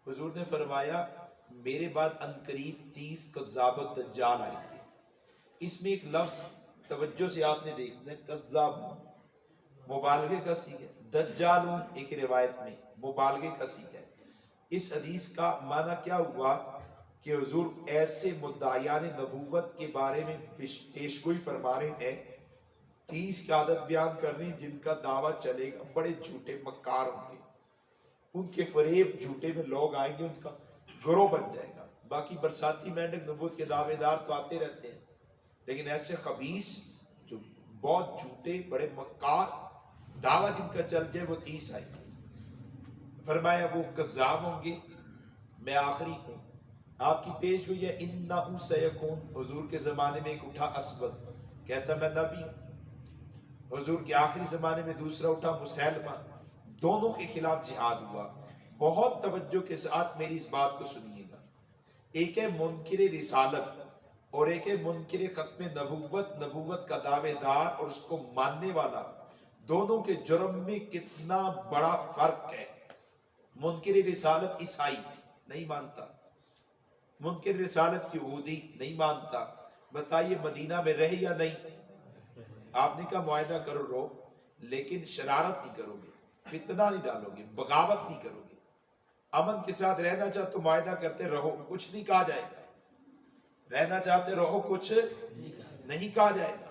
حضور نے فرمایا میرے بعد عنقریب 30 کذاب و دجال آئیں گے. اس میں ایک لفظ توجہ سے آپ نے دیکھنا ہے، کذاب مبالغے کا صیغہ ہے، دجالون ایک روایت میں مبالغے کا صیغہ ہے. اس حدیث کا معنی کیا ہوا کہ حضور ایسے مدعیان نبوت کے بارے میں پیشگوئی فرما رہے ہیں، 30 کی عادت بیان کر رہی ہیں جن کا دعویٰ چلے گا، بڑے جھوٹے مکار ہوں گے، ان کے فریب جھوٹے میں لوگ آئیں گے، ان کا گروہ بن جائے گا. باقی برساتی مینڈک نبوت کے دعوے دار تو آتے رہتے ہیں، لیکن ایسے خبیث جو بہت جھوٹے بڑے مکار دعویٰ جن کا چل جائے وہ 30 آئیں گے. فرمایا وہ کذاب ہوں گے، میں آخری ہوں. آپ کی پیش ہوئی ہے انہو سیکون. حضور کے زمانے میں ایک اٹھا اسود، کہتا میں نبی ہوں. حضور کے آخری زمانے میں دوسرا اٹھا مسیلمہ. دونوں کے خلاف جہاد ہوا. بہت توجہ کے ساتھ میری اس بات کو سنیے گا. ایک ہے منکر رسالت اور ایک ہے منکر ختم نبوت، نبوت کا دعوے دار اور اس کو ماننے والا. دونوں کے جرم میں کتنا بڑا فرق ہے. منکر رسالت عیسائی نہیں مانتا، منکر رسالت یہودی نہیں مانتا. بتائیے مدینہ میں رہے یا نہیں؟ آپ نے کہا معاہدہ کرو رو، لیکن شرارت نہیں کرو گے، فتنہ نہیں ڈالو گے، بغاوت نہیں کرو گے، امن کے ساتھ رہنا چاہتے تو معاہدہ کرتے رہو، کچھ نہیں کہا جائے گا. رہنا چاہتے رہو، کچھ نہیں کہا جائے گا.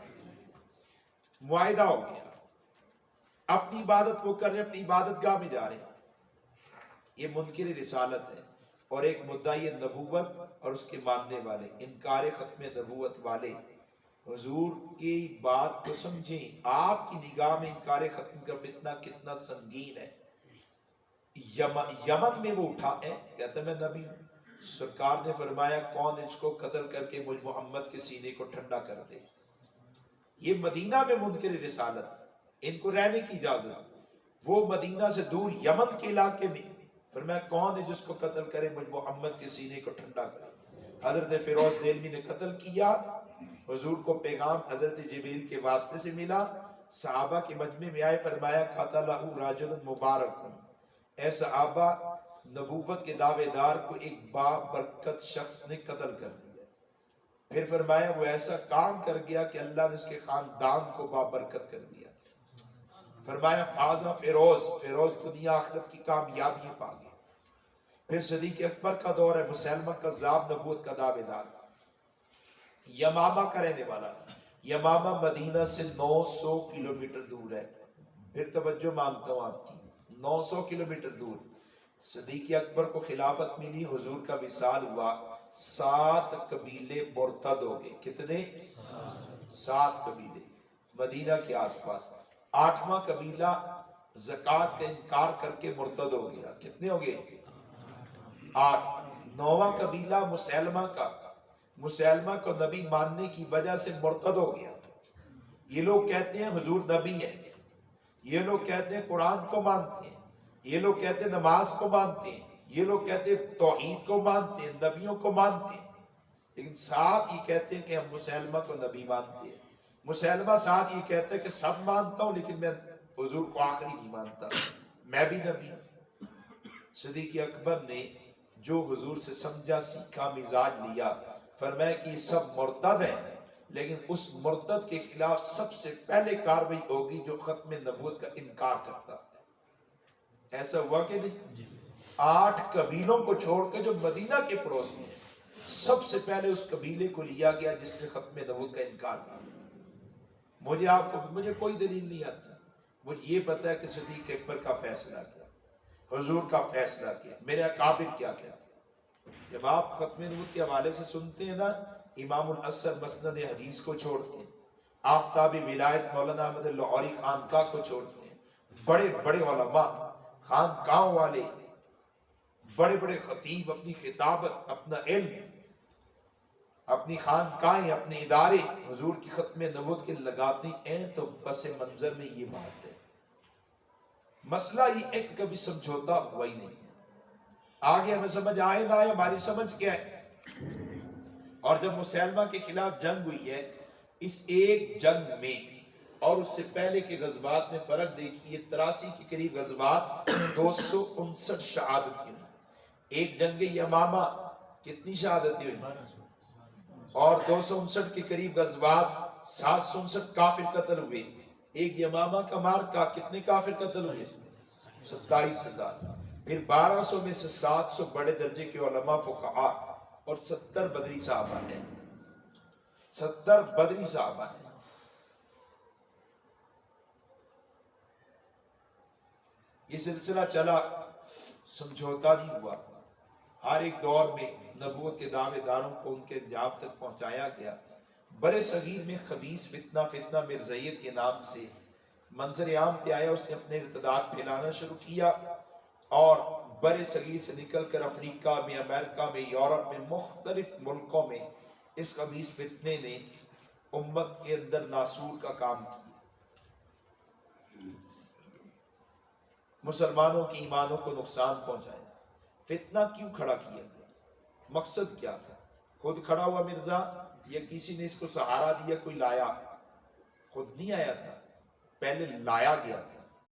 معاہدہ ہو گیا. اپنی عبادت وہ کر رہے، اپنی عبادت گاہ میں جا رہے ہیں. یہ منکر رسالت ہے. اور ایک مدعی نبوت اور اس کے ماننے والے، انکار ختم نبوت والے. حضور کی بات کو سمجھیں، آپ کی نگاہ میں انکار ختم کا فتنہ کتنا سنگین ہے. یمن میں وہ اٹھا ہے، کہتا میں نبی ہوں. سرکار نے فرمایا کون اس کو قتل کر کے مجھ محمد کے سینے کو ٹھنڈا کر دے. یہ مدینہ میں منکر رسالت، ان کو رہنے کی اجازت. وہ مدینہ سے دور یمن کے علاقے میں فرمایا کون ہے جس کو قتل کرے مجھ محمد کے سینے کو ٹھنڈا کرے. حضرت فیروز دہلوی نے قتل کیا. حضور کو پیغام حضرت جبریل کے واسطے سے ملا. صحابہ کے مجمع میں آئے، فرمایا قتلہ رجل مبارک. اے صحابہ، نبوت کے دعوے دار کو ایک با برکت شخص نے قتل کر دیا. پھر فرمایا وہ ایسا کام کر گیا کہ اللہ نے اس کے خاندان کو با برکت کر دیا. فرمایا فازا فیروز، فیروز دنیا آخرت کی کامیابی پا گیا. پھر صدیق اکبر کا دور ہے، مسلمہ کذاب نبوت کا دعوے دار، یمامہ کا رہنے والا. یمامہ مدینہ سے 900 کلومیٹر دور ہے. پھر توجہ مانگتا ہوں آپ کی، 900 کلومیٹر دور. صدیق اکبر کو خلافت ملی، حضور کا وصال ہوا، 7 قبیلے مرتد ہو گئے. کتنے؟ 7 قبیلے مدینہ کے آس پاس. 8واں قبیلہ زکوٰۃ کا انکار کر کے مرتد ہو گیا. کتنے ہو گئے؟ 8. 9واں قبیلہ مسیلمہ کا، مسیلمہ کو نبی ماننے کی وجہ سے مرتد ہو گیا. یہ لوگ کہتے ہیں حضور نبی ہے، یہ لوگ کہتے ہیں قرآن کو مانتے ہیں، یہ لوگ کہتے ہیں نماز کو مانتے ہیں، یہ لوگ کہتے ہیں توحید کو مانتے ہیں، نبیوں کو مانتے ہیں. لیکن ساتھ یہ کہتے ہیں کہ ہم مسلمہ کو نبی مانتے ہیں. مسلمہ ساتھ یہ کہتے ہیں کہ سب مانتا ہوں لیکن میں حضور کو آخری نہیں مانتا، میں بھی نبی ہوں. صدیق اکبر نے جو حضور سے سمجھا سیکھا مزاج لیا، فرمایا کہ یہ سب مرتد ہیں، لیکن اس مرتد کے خلاف سب سے پہلے کارروائی ہوگی جو ختم نبوت کا انکار کرتا ہے. ایسا ہوا کہ نہیں؟ 8 قبیلوں کو چھوڑ کے جو مدینہ کے پڑوس میں ہے، سب سے پہلے اس قبیلے کو لیا گیا جس نے ختم نبوت کا انکار کیا. مجھے کوئی دلیل نہیں آتی، مجھے یہ پتا ہے کہ صدیق اکبر کا فیصلہ کیا، حضور کا فیصلہ کیا، میرے اکابر کیا کہتے ہیں. جب آپ ختم نبوت کے حوالے سے سنتے ہیں نا، امام الاثر مسند حدیث کو چھوڑتے ہیں، آفتاب ولایت مولانا احمد لاہوری خانقاہ کو چھوڑتے ہیں، بڑے بڑے علماء خانقاہوں والے، بڑے بڑے خطیب اپنی خطابت، اپنا علم، اپنی خانقاہیں، اپنے ادارے حضور کی ختم نبوت کے لگاتے ہیں، تو پس منظر میں یہ بات ہے. مسئلہ یہ ایک کبھی سمجھوتا ہوا ہی نہیں ہے. آگے ہمیں سمجھ آئے نہ آئے، ہماری سمجھ کیا ہے. اور جب مسلمہ کے خلاف جنگ ہوئی ہے، اس ایک جنگ میں اور اس سے پہلے کے غزوات میں فرق دیکھیے. 83 کے قریب غزوات، 259 شہادت کی. ایک جنگ یمامہ کتنی شہادتیں ہوئی؟ اور 259 کے قریب غزوات، 759 کافر قتل ہوئے۔ ایک یمامہ کا مارکہ کتنے کافر قتل ہوئے؟ 27,000۔ پھر 1200 میں سے 700 بڑے درجے کے علماء فقہاء اور 70 بدری صحابہ ہیں، 70 بدری صحابہ ہیں۔ یہ سلسلہ چلا، سمجھوتا نہیں ہوا، ہر ایک دور میں نبوت کے دعوے داروں کو ان کے انجام تک پہنچایا گیا۔ برے صغیر میں خبیث فتنہ مرزائیت کے نام سے منظر عام پہ آیا، اس نے اپنے ارتداد پھیلانا شروع کیا، اور برے صغیر سے نکل کر افریقہ میں، امریکہ میں، یورپ میں، مختلف ملکوں میں اس خبیث فتنے نے امت کے اندر ناسور کا کام کیا، مسلمانوں کی ایمانوں کو نقصان پہنچایا۔ فتنہ کیوں کھڑا کیا گیا؟ مقصد کیا تھا؟ خود کھڑا ہوا مرزا یا کسی نے اس کو سہارا دیا، کوئی لایا؟ خود نہیں آیا تھا، پہلے لایا گیا تھا۔